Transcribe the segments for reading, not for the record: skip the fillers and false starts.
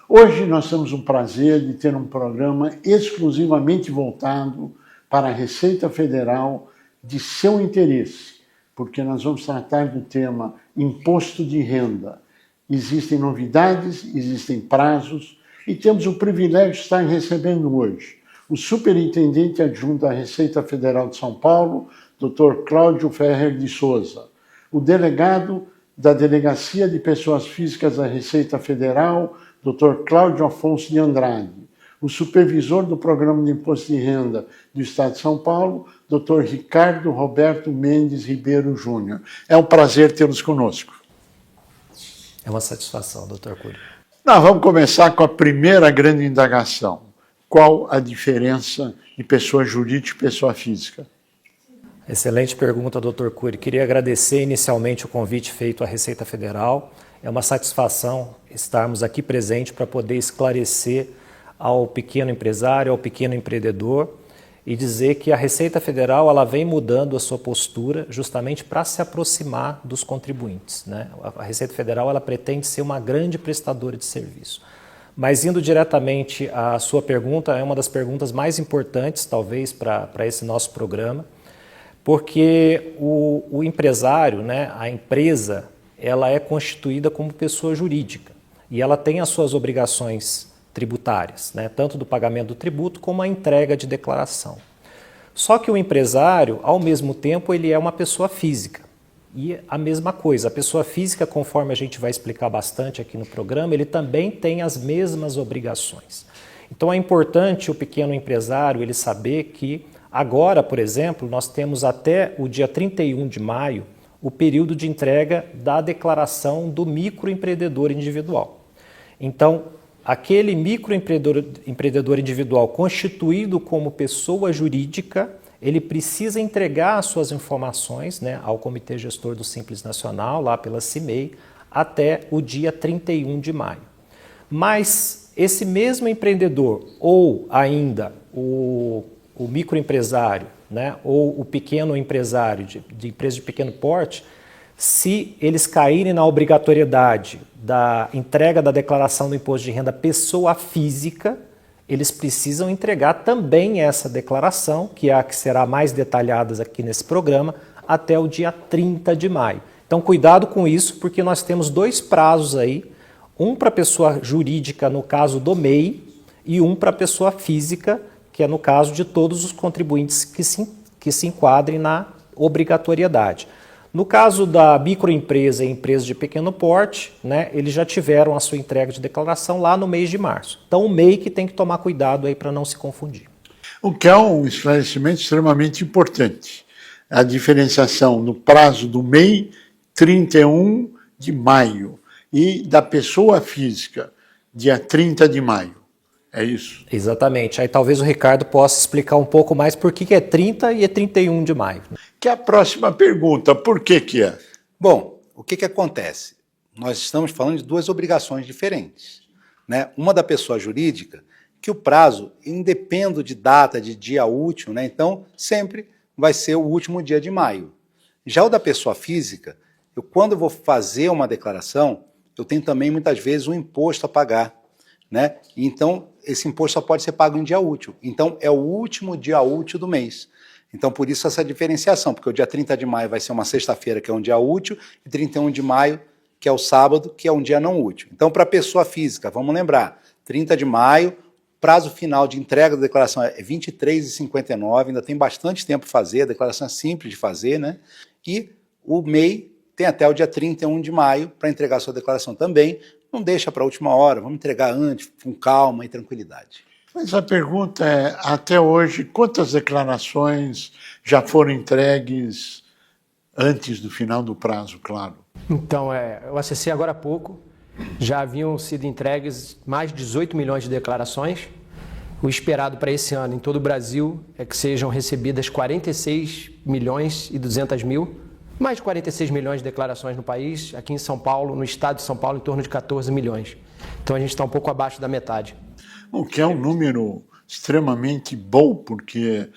Hoje nós temos o prazer de ter um programa exclusivamente voltado para a Receita Federal de seu interesse, porque nós vamos tratar do tema imposto de renda. Existem novidades, existem prazos e temos o privilégio de estar recebendo hoje o Superintendente Adjunto da Receita Federal de São Paulo, Dr. Cláudio Ferrer de Souza, o delegado da Delegacia de Pessoas Físicas da Receita Federal, Dr. Cláudio Afonso de Andrade, o supervisor do Programa de Imposto de Renda do Estado de São Paulo, Dr. Ricardo Roberto Mendes Ribeiro Júnior. É um prazer tê-los conosco. É uma satisfação, Dr. Cury. Nós vamos começar com a primeira grande indagação. Qual a diferença de pessoa jurídica e pessoa física? Excelente pergunta, Dr. Cury. Queria agradecer inicialmente o convite feito à Receita Federal. É uma satisfação estarmos aqui presentes para poder esclarecer ao pequeno empresário, ao pequeno empreendedor e dizer que a Receita Federal ela vem mudando a sua postura justamente para se aproximar dos contribuintes, né? A Receita Federal ela pretende ser uma grande prestadora de serviço. Mas indo diretamente à sua pergunta, é uma das perguntas mais importantes, talvez, para esse nosso programa, porque o empresário, né, a empresa, ela é constituída como pessoa jurídica e ela tem as suas obrigações tributárias, né, tanto do pagamento do tributo como a entrega de declaração. Só que o empresário, ao mesmo tempo, ele é uma pessoa física. E a mesma coisa, a pessoa física, conforme a gente vai explicar bastante aqui no programa, ele também tem as mesmas obrigações. Então é importante o pequeno empresário ele saber que agora, por exemplo, nós temos até o dia 31 de maio o período de entrega da declaração do microempreendedor individual. Então, aquele microempreendedor individual constituído como pessoa jurídica, ele precisa entregar as suas informações, né, ao Comitê Gestor do Simples Nacional, lá pela CIMEI, até o dia 31 de maio. Mas esse mesmo empreendedor, ou ainda o microempresário, né, ou o pequeno empresário de empresa de pequeno porte, se eles caírem na obrigatoriedade da entrega da declaração do imposto de renda pessoa física, eles precisam entregar também essa declaração, que é a que será mais detalhada aqui nesse programa, até o dia 30 de maio. Então, cuidado com isso, porque nós temos dois prazos aí, um para a pessoa jurídica, no caso do MEI, e um para a pessoa física, que é no caso de todos os contribuintes que se enquadrem na obrigatoriedade. No caso da microempresa e empresa de pequeno porte, né, eles já tiveram a sua entrega de declaração lá no mês de março. Então o MEI que tem que tomar cuidado aí para não se confundir. O que é um esclarecimento extremamente importante. A diferenciação no prazo do MEI, 31 de maio, e da pessoa física, dia 30 de maio. É isso? Exatamente. Aí talvez o Ricardo possa explicar um pouco mais por que é 30 e é 31 de maio. Que é a próxima pergunta, por que que é? Bom, o que acontece? Nós estamos falando de duas obrigações diferentes, né? Uma da pessoa jurídica, que o prazo independe de data, de dia útil, né? Então sempre vai ser o último dia de maio. Já o da pessoa física, quando eu vou fazer uma declaração, eu tenho também muitas vezes um imposto a pagar, né? Então esse imposto só pode ser pago em dia útil. Então é o último dia útil do mês. Então, por isso essa diferenciação, porque o dia 30 de maio vai ser uma sexta-feira, que é um dia útil, e 31 de maio, que é o sábado, que é um dia não útil. Então, para a pessoa física, vamos lembrar, 30 de maio, prazo final de entrega da declaração é 23h59, ainda tem bastante tempo para fazer, a declaração é simples de fazer, né? E o MEI tem até o dia 31 de maio para entregar a sua declaração também. Não deixa para a última hora, vamos entregar antes, com calma e tranquilidade. Mas a pergunta é, até hoje, quantas declarações já foram entregues antes do final do prazo, claro? Então, eu acessei agora há pouco, já haviam sido entregues mais de 18 milhões de declarações. O esperado para esse ano em todo o Brasil é que sejam recebidas 46 milhões e 200 mil, mais de 46 milhões de declarações no país, aqui em São Paulo, no estado de São Paulo, em torno de 14 milhões. Então a gente está um pouco abaixo da metade. O que é um número extremamente bom, porque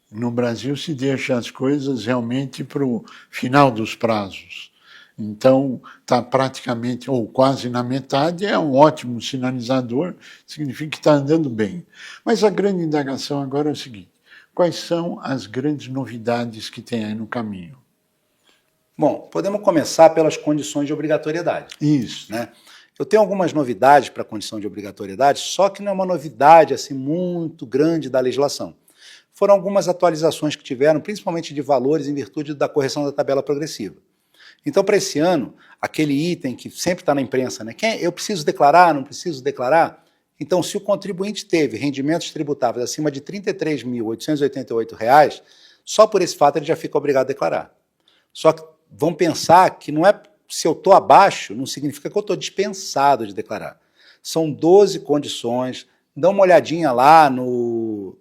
no Brasil se deixa as coisas realmente para o final dos prazos. Então, está praticamente, ou quase na metade, é um ótimo sinalizador, significa que está andando bem. Mas a grande indagação agora é o seguinte: quais são as grandes novidades que tem aí no caminho? Bom, podemos começar pelas condições de obrigatoriedade. Isso. Né? Eu tenho algumas novidades para a condição de obrigatoriedade, só que não é uma novidade assim muito grande da legislação. Foram algumas atualizações que tiveram, principalmente de valores em virtude da correção da tabela progressiva. Então, para esse ano, aquele item que sempre está na imprensa, né? Eu preciso declarar, não preciso declarar? Então, se o contribuinte teve rendimentos tributáveis acima de R$ 33.888, só por esse fato ele já fica obrigado a declarar. Só que vão pensar que não é se eu estou abaixo, não significa que eu estou dispensado de declarar. São 12 condições, dá uma olhadinha lá no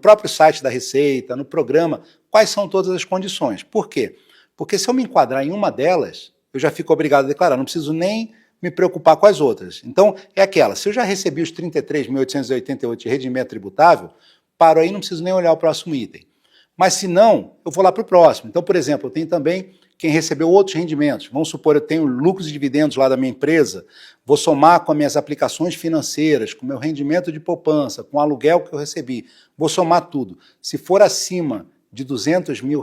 próprio site da Receita, no programa, quais são todas as condições. Por quê? Porque se eu me enquadrar em uma delas, eu já fico obrigado a declarar, não preciso nem me preocupar com as outras. Então, é aquela, se eu já recebi os 33.888 de rendimento tributável, paro aí, não preciso nem olhar o próximo item. Mas se não, eu vou lá para o próximo. Então, por exemplo, eu tenho também quem recebeu outros rendimentos. Vamos supor, eu tenho lucros e dividendos lá da minha empresa, vou somar com as minhas aplicações financeiras, com o meu rendimento de poupança, com o aluguel que eu recebi, vou somar tudo. Se for acima de R$200 mil,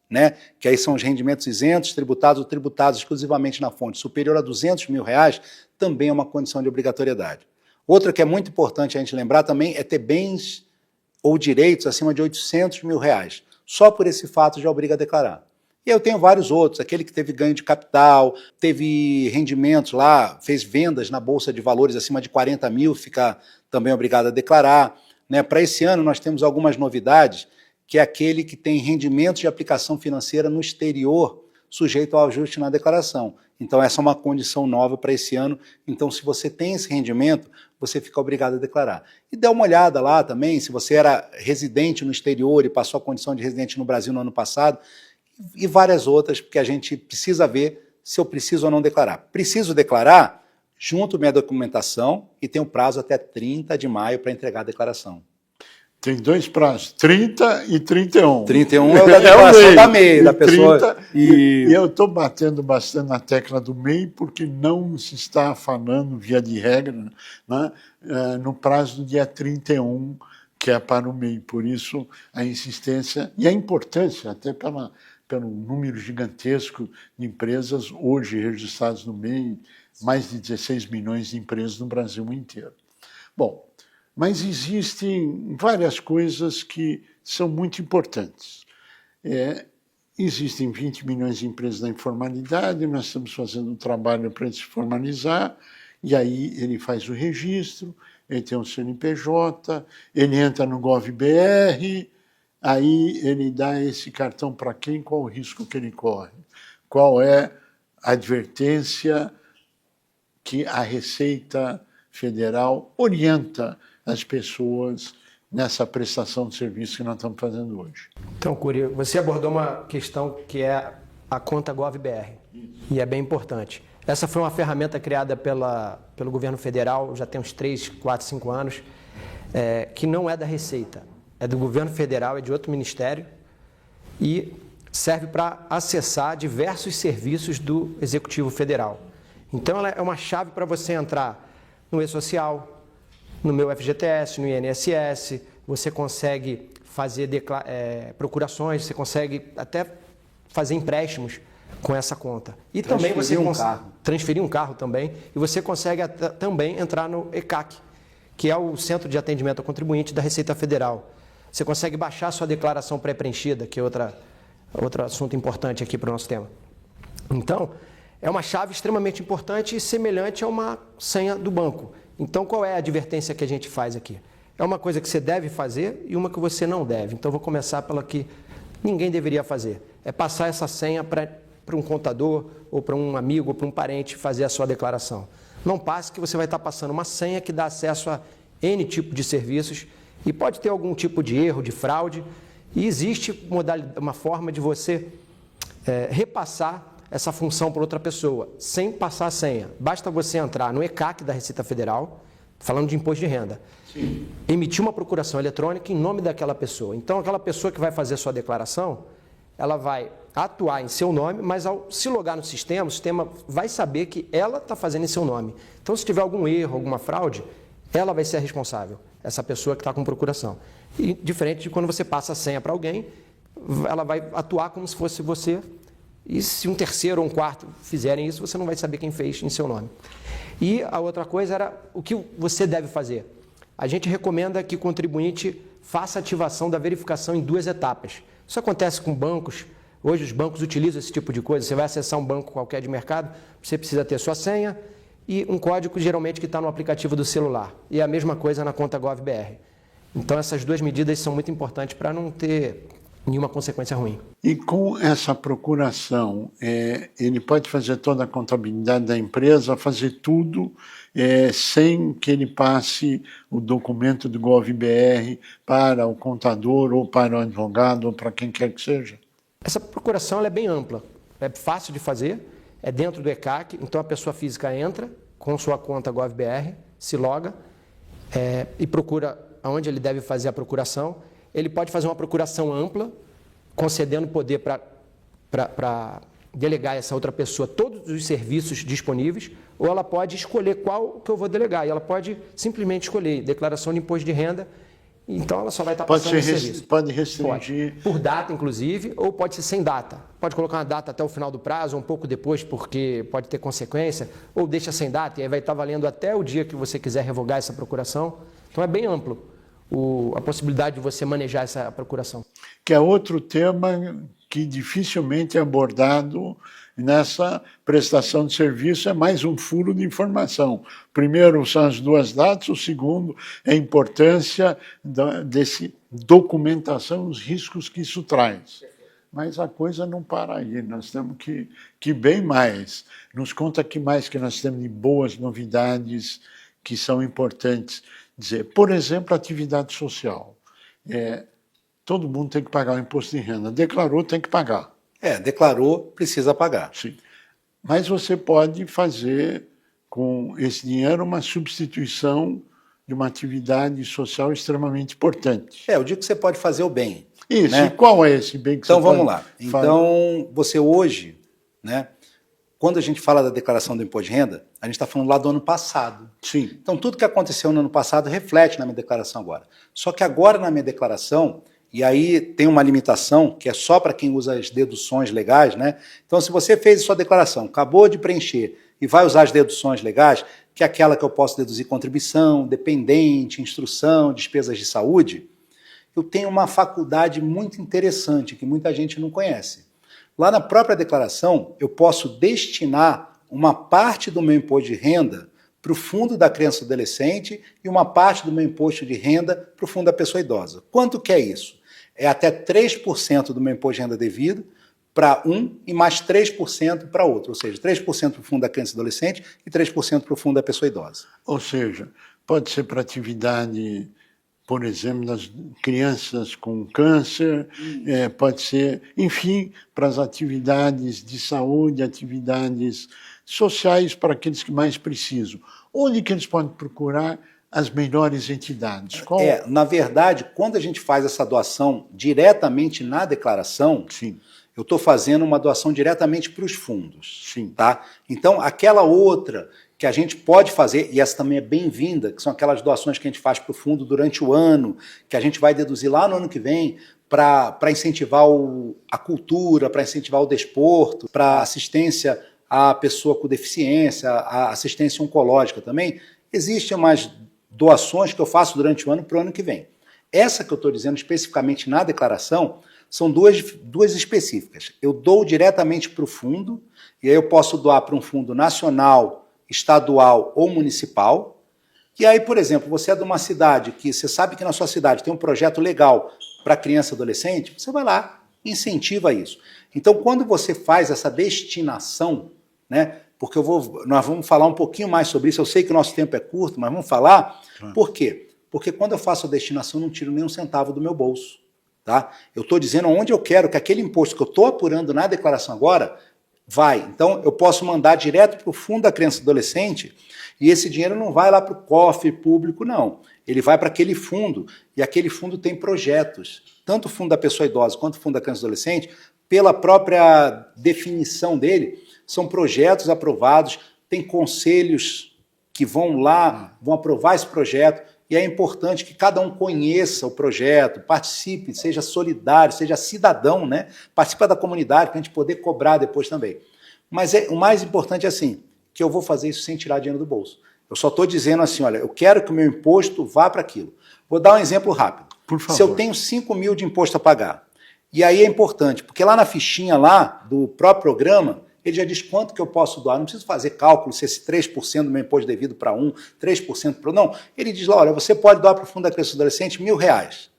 né, que aí são os rendimentos isentos, tributados ou tributados exclusivamente na fonte, superior a R$200 mil, também é uma condição de obrigatoriedade. Outra que é muito importante a gente lembrar também é ter bens ou direitos acima de R$800 mil. Só por esse fato já obriga a declarar. E eu tenho vários outros, aquele que teve ganho de capital, teve rendimentos lá, fez vendas na Bolsa de Valores acima de 40 mil, fica também obrigado a declarar. Né? Para esse ano nós temos algumas novidades, que é aquele que tem rendimentos de aplicação financeira no exterior, sujeito ao ajuste na declaração. Então essa é uma condição nova para esse ano. Então se você tem esse rendimento, você fica obrigado a declarar. E dá uma olhada lá também, se você era residente no exterior e passou a condição de residente no Brasil no ano passado, e várias outras, porque a gente precisa ver se eu preciso ou não declarar. Preciso declarar, junto minha documentação, e tenho prazo até 30 de maio para entregar a declaração. Tem dois prazos, 30 e 31. 31 é o da declaração da MEI, da pessoa. 30, e eu estou batendo bastante na tecla do MEI, porque não se está falando, via de regra, né, no prazo do dia 31, que é para o MEI. Por isso, a insistência e a importância, até pelo número gigantesco de empresas hoje registradas no MEI, mais de 16 milhões de empresas no Brasil inteiro. Bom, mas existem várias coisas que são muito importantes. Existem 20 milhões de empresas na informalidade, nós estamos fazendo um trabalho para se formalizar, e aí ele faz o registro, ele tem um CNPJ, ele entra no GovBR, aí ele dá esse cartão para quem, qual o risco que ele corre, qual é a advertência que a Receita Federal orienta as pessoas nessa prestação de serviço que nós estamos fazendo hoje. Então, Cury, você abordou uma questão que é a conta GovBR, e é bem importante. Essa foi uma ferramenta criada pelo governo federal, já tem uns 3, 4, 5 anos, que não é da Receita. É do governo federal, é de outro ministério e serve para acessar diversos serviços do Executivo Federal. Então, ela é uma chave para você entrar no E-Social, no meu FGTS, no INSS, você consegue fazer procurações, você consegue até fazer empréstimos com essa conta. E também você consegue transferir um carro também, e você consegue também entrar no ECAC, que é o Centro de Atendimento ao Contribuinte da Receita Federal. Você consegue baixar a sua declaração pré-preenchida, que é outro assunto importante aqui para o nosso tema. Então, é uma chave extremamente importante e semelhante a uma senha do banco. Então, qual é a advertência que a gente faz aqui? É uma coisa que você deve fazer e uma que você não deve. Então, vou começar pela que ninguém deveria fazer. É passar essa senha para um contador ou para um amigo ou para um parente fazer a sua declaração. Não passe que você vai estar passando uma senha que dá acesso a N tipo de serviços e pode ter algum tipo de erro, de fraude, e existe uma forma de você repassar essa função para outra pessoa, sem passar a senha. Basta você entrar no ECAC da Receita Federal, falando de imposto de renda, sim, emitir uma procuração eletrônica em nome daquela pessoa. Então, aquela pessoa que vai fazer a sua declaração, ela vai atuar em seu nome, mas ao se logar no sistema, o sistema vai saber que ela está fazendo em seu nome. Então, se tiver algum erro, alguma fraude, ela vai ser a responsável, essa pessoa que está com procuração. E diferente de quando você passa a senha para alguém, ela vai atuar como se fosse você, e se um terceiro ou um quarto fizerem isso, você não vai saber quem fez em seu nome. E a outra coisa era o que você deve fazer. A gente recomenda que o contribuinte faça a ativação da verificação em 2 etapas. Isso acontece com bancos. Hoje os bancos utilizam esse tipo de coisa. Você vai acessar um banco qualquer de mercado, você precisa ter sua senha e um código geralmente que está no aplicativo do celular. E a mesma coisa na conta GovBR. Então essas 2 medidas são muito importantes para não ter nenhuma consequência ruim. E com essa procuração, ele pode fazer toda a contabilidade da empresa, fazer tudo sem que ele passe o documento do GovBR para o contador ou para o advogado ou para quem quer que seja? Essa procuração ela é bem ampla, é fácil de fazer, é dentro do ECAC, então a pessoa física entra com sua conta GovBR, se loga e procura onde ele deve fazer a procuração. Ele pode fazer uma procuração ampla, concedendo poder para delegar a essa outra pessoa todos os serviços disponíveis, ou ela pode escolher qual que eu vou delegar, e ela pode simplesmente escolher declaração de imposto de renda. Então, ela só vai estar passando esse serviço. Pode restringir. Pode. Por data, inclusive, ou pode ser sem data. Pode colocar uma data até o final do prazo, ou um pouco depois, porque pode ter consequência, ou deixa sem data, e aí vai estar valendo até o dia que você quiser revogar essa procuração. Então, é bem amplo a possibilidade de você manejar essa procuração. Que é outro tema que dificilmente é abordado nessa prestação de serviço, é mais um furo de informação. Primeiro são as 2 datas, o segundo é a importância desse documentação, os riscos que isso traz. Mas a coisa não para aí, nós temos que bem mais. Nos conta que mais que nós temos de boas novidades que são importantes dizer. Por exemplo, atividade social. Todo mundo tem que pagar o imposto de renda. Declarou, tem que pagar. Declarou, precisa pagar. Sim. Mas você pode fazer com esse dinheiro uma substituição de uma atividade social extremamente importante. Eu digo que você pode fazer o bem. Isso, né? E qual é esse bem que então, você pode vamos lá. Então, você hoje, né, quando a gente fala da declaração do imposto de renda, a gente está falando lá do ano passado. Sim. Então, tudo que aconteceu no ano passado reflete na minha declaração agora. Só que agora, na minha declaração, e aí tem uma limitação, que é só para quem usa as deduções legais, né? Então, se você fez a sua declaração, acabou de preencher e vai usar as deduções legais, que é aquela que eu posso deduzir contribuição, dependente, instrução, despesas de saúde, eu tenho uma faculdade muito interessante, que muita gente não conhece. Lá na própria declaração, eu posso destinar uma parte do meu imposto de renda para o fundo da criança e adolescente e uma parte do meu imposto de renda para o fundo da pessoa idosa. Quanto que é isso? É até 3% do meu imposto de renda devido para um e mais 3% para outro, ou seja, 3% para o fundo da criança e adolescente e 3% para o fundo da pessoa idosa. Ou seja, pode ser para atividade, por exemplo, das crianças com câncer, pode ser, enfim, para as atividades de saúde, atividades sociais para aqueles que mais precisam. Onde que eles podem procurar as melhores entidades? Na verdade, quando a gente faz essa doação diretamente na declaração, Sim. Eu estou fazendo uma doação diretamente para os fundos. Sim. Tá? Então, aquela outra que a gente pode fazer, e essa também é bem-vinda, que são aquelas doações que a gente faz para o fundo durante o ano, que a gente vai deduzir lá no ano que vem, para incentivar a cultura, para incentivar o desporto, para assistência à pessoa com deficiência, a assistência oncológica também. Existem umas doações que eu faço durante o ano para o ano que vem. Essa que eu estou dizendo especificamente na declaração são duas específicas. Eu dou diretamente para o fundo, e aí eu posso doar para um fundo nacional, estadual ou municipal. E aí, por exemplo, você é de uma cidade que você sabe que na sua cidade tem um projeto legal para criança e adolescente, você vai lá, incentiva isso. Então, quando você faz essa destinação, né, porque nós vamos falar um pouquinho mais sobre isso, eu sei que o nosso tempo é curto, mas vamos falar. Por quê? Porque quando eu faço a destinação, eu não tiro nem um centavo do meu bolso. Tá? Eu estou dizendo onde eu quero que aquele imposto que eu estou apurando na declaração agora vai. Então, eu posso mandar direto para o fundo da criança e adolescente e esse dinheiro não vai lá para o cofre público, não. Ele vai para aquele fundo e aquele fundo tem projetos. Tanto o fundo da pessoa idosa quanto o fundo da criança e adolescente pela própria definição dele, são projetos aprovados, tem conselhos que vão lá, vão aprovar esse projeto, e é importante que cada um conheça o projeto, participe, seja solidário, seja cidadão, né? Participe da comunidade para a gente poder cobrar depois também. Mas o mais importante é assim, que eu vou fazer isso sem tirar dinheiro do bolso. Eu só estou dizendo assim, olha, eu quero que o meu imposto vá para aquilo. Vou dar um exemplo rápido. Por favor. Se eu tenho 5 mil de imposto a pagar, e aí é importante, porque lá na fichinha lá do próprio programa, ele já diz quanto que eu posso doar. Não preciso fazer cálculo se esse 3% do meu imposto devido para 3% para... Não, ele diz lá, olha, você pode doar para o Fundo da Criança e do Adolescente R$1.000.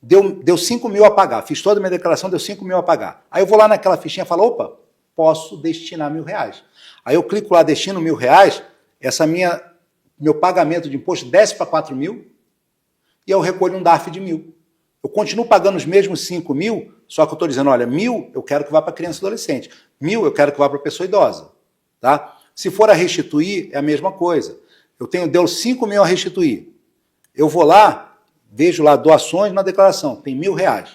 Deu 5 mil a pagar. Fiz toda a minha declaração, deu 5 mil a pagar. Aí eu vou lá naquela fichinha e falo, opa, posso destinar R$1.000. Aí eu clico lá, destino R$1.000, meu pagamento de imposto desce para 4 mil e eu recolho um DARF de 1.000. Eu continuo pagando os mesmos 5 mil, só que eu estou dizendo, olha, 1.000 eu quero que vá para criança e adolescente, 1.000 eu quero que vá para pessoa idosa. Tá? Se for a restituir, é a mesma coisa. Deu 5 mil a restituir. Eu vou lá, vejo lá doações na declaração, tem R$1.000.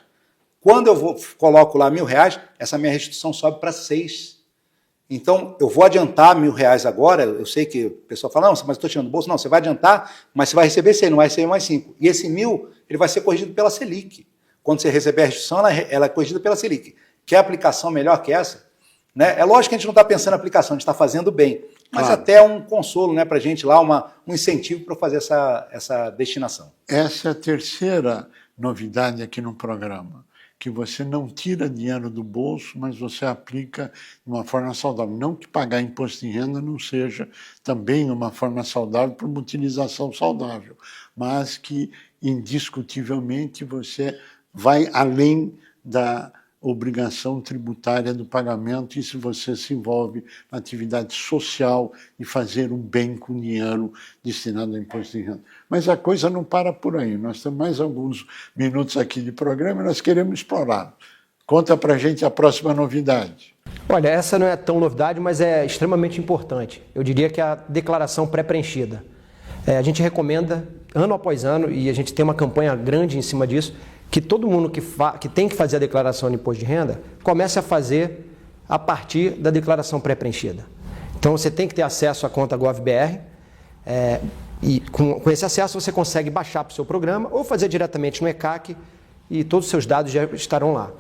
Quando eu coloco lá R$1.000, essa minha restituição sobe para 6. Então, eu vou adiantar R$1.000 agora, eu sei que o pessoal fala, não, mas eu estou tirando do bolso. Não, você vai adiantar, mas você vai receber 6, não vai receber mais 5. E esse 1.000, ele vai ser corrigido pela Selic. Quando você receber a restituição, ela é corrigida pela Selic. Quer aplicação melhor que essa? Né? É lógico que a gente não está pensando em aplicação, a gente está fazendo bem. Mas claro, até um consolo, né, para a gente lá, um incentivo para fazer essa destinação. Essa é a terceira novidade aqui no programa, que você não tira dinheiro do bolso, mas você aplica de uma forma saudável. Não que pagar imposto de renda não seja também uma forma saudável para uma utilização saudável, mas que indiscutivelmente você vai além da obrigação tributária do pagamento, e se você se envolve na atividade social e fazer um bem com dinheiro destinado ao imposto de renda. Mas a coisa não para por aí. Nós temos mais alguns minutos aqui de programa e nós queremos explorar. Conta pra gente a próxima novidade. Olha, essa não é tão novidade, mas é extremamente importante. Eu diria que é a declaração pré-preenchida. A gente recomenda, ano após ano, e a gente tem uma campanha grande em cima disso, que todo mundo que tem que fazer a declaração de imposto de renda comece a fazer a partir da declaração pré-preenchida. Então, você tem que ter acesso à conta GovBR, e com esse acesso você consegue baixar para o seu programa ou fazer diretamente no ECAC e todos os seus dados já estarão lá.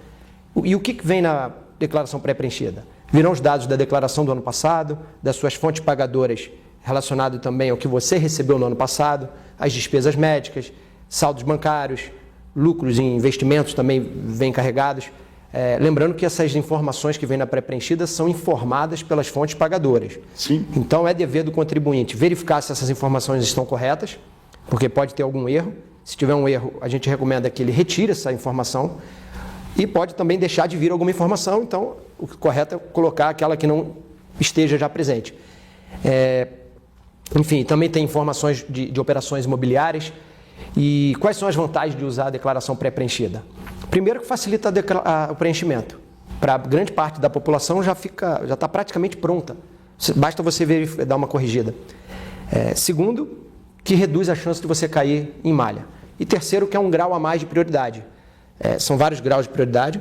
E o que vem na declaração pré-preenchida? Virão os dados da declaração do ano passado, das suas fontes pagadoras relacionado também ao que você recebeu no ano passado, as despesas médicas, saldos bancários, lucros em investimentos também vêm carregados. Lembrando que essas informações que vêm na pré-preenchida são informadas pelas fontes pagadoras. Sim. Então é dever do contribuinte verificar se essas informações estão corretas, porque pode ter algum erro. Se tiver um erro, a gente recomenda que ele retire essa informação e pode também deixar de vir alguma informação. Então, o correto é colocar aquela que não esteja já presente. Enfim, também tem informações de operações imobiliárias. E quais são as vantagens de usar a declaração pré-preenchida? Primeiro, que facilita o preenchimento. Para grande parte da população já está praticamente pronta. Basta você dar uma corrigida. Segundo, que reduz a chance de você cair em malha. E terceiro, que é um grau a mais de prioridade. São vários graus de prioridade.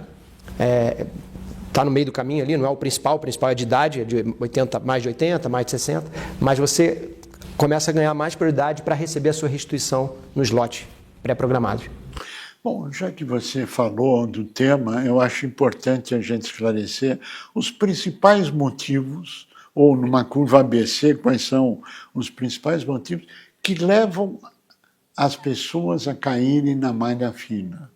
Está no meio do caminho ali, não é o principal é de idade, é de 80, mais de 80, mais de 60, mas você começa a ganhar mais prioridade para receber a sua restituição nos lotes pré-programados. Bom, já que você falou do tema, eu acho importante a gente esclarecer os principais motivos, ou numa curva ABC, quais são os principais motivos que levam as pessoas a caírem na malha fina.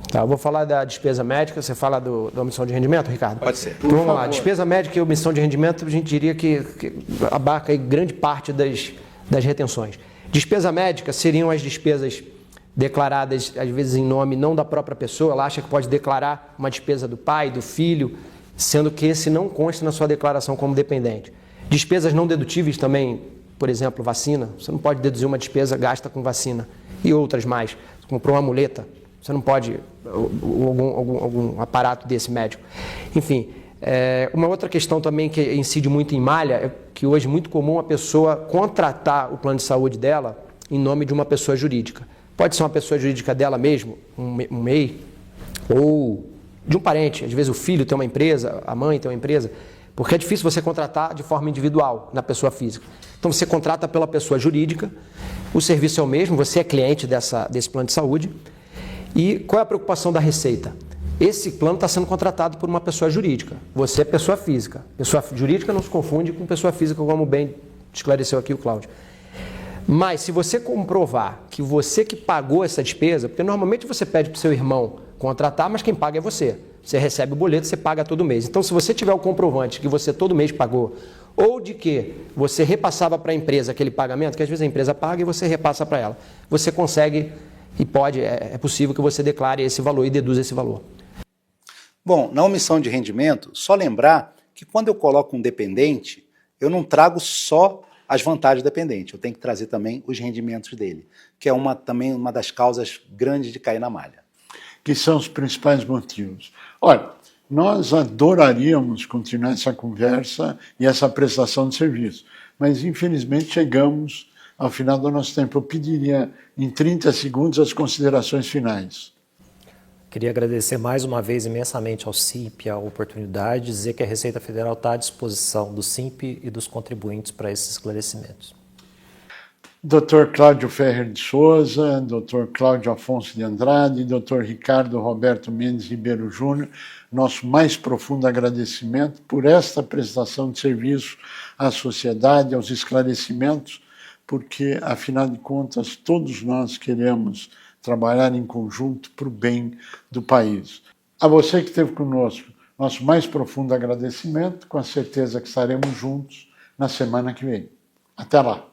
Tá, eu vou falar da despesa médica, você fala da omissão de rendimento, Ricardo? Pode ser. Então, vamos lá, despesa médica e omissão de rendimento, a gente diria que abarca aí grande parte das retenções. Despesa médica seriam as despesas declaradas, às vezes, em nome não da própria pessoa, ela acha que pode declarar uma despesa do pai, do filho, sendo que esse não consta na sua declaração como dependente. Despesas não dedutíveis também, por exemplo, vacina, você não pode deduzir uma despesa gasta com vacina, e outras mais. Você comprou uma muleta, você não pode, algum aparato desse médico. Enfim, uma outra questão também que incide muito em malha é que hoje é muito comum a pessoa contratar o plano de saúde dela em nome de uma pessoa jurídica. Pode ser uma pessoa jurídica dela mesmo, um MEI, ou de um parente. Às vezes o filho tem uma empresa, a mãe tem uma empresa, porque é difícil você contratar de forma individual na pessoa física. Então você contrata pela pessoa jurídica, o serviço é o mesmo, você é cliente desse plano de saúde. E qual é a preocupação da Receita? Esse plano está sendo contratado por uma pessoa jurídica. Você é pessoa física. Pessoa jurídica não se confunde com pessoa física, como bem esclareceu aqui o Cláudio. Mas se você comprovar que você que pagou essa despesa, porque normalmente você pede para o seu irmão contratar, mas quem paga é você. Você recebe o boleto, você paga todo mês. Então, se você tiver o comprovante que você todo mês pagou, ou de que você repassava para a empresa aquele pagamento, que às vezes a empresa paga e você repassa para ela, você consegue e pode, é possível que você declare esse valor e deduza esse valor. Bom, na omissão de rendimento, só lembrar que quando eu coloco um dependente, eu não trago só as vantagens do dependente, eu tenho que trazer também os rendimentos dele, que é também uma das causas grandes de cair na malha. Que são os principais motivos. Olha, nós adoraríamos continuar essa conversa e essa prestação de serviço, mas infelizmente chegamos ao final do nosso tempo. Eu pediria em 30 segundos as considerações finais. Queria agradecer mais uma vez imensamente ao SINP a oportunidade de dizer que a Receita Federal está à disposição do SINP e dos contribuintes para esses esclarecimentos. Dr. Cláudio Ferrer de Souza, Dr. Cláudio Afonso de Andrade, Dr. Ricardo Roberto Mendes Ribeiro Júnior, nosso mais profundo agradecimento por esta prestação de serviço à sociedade, aos esclarecimentos, porque, afinal de contas, todos nós queremos trabalhar em conjunto para o bem do país. A você que esteve conosco, nosso mais profundo agradecimento, com a certeza que estaremos juntos na semana que vem. Até lá!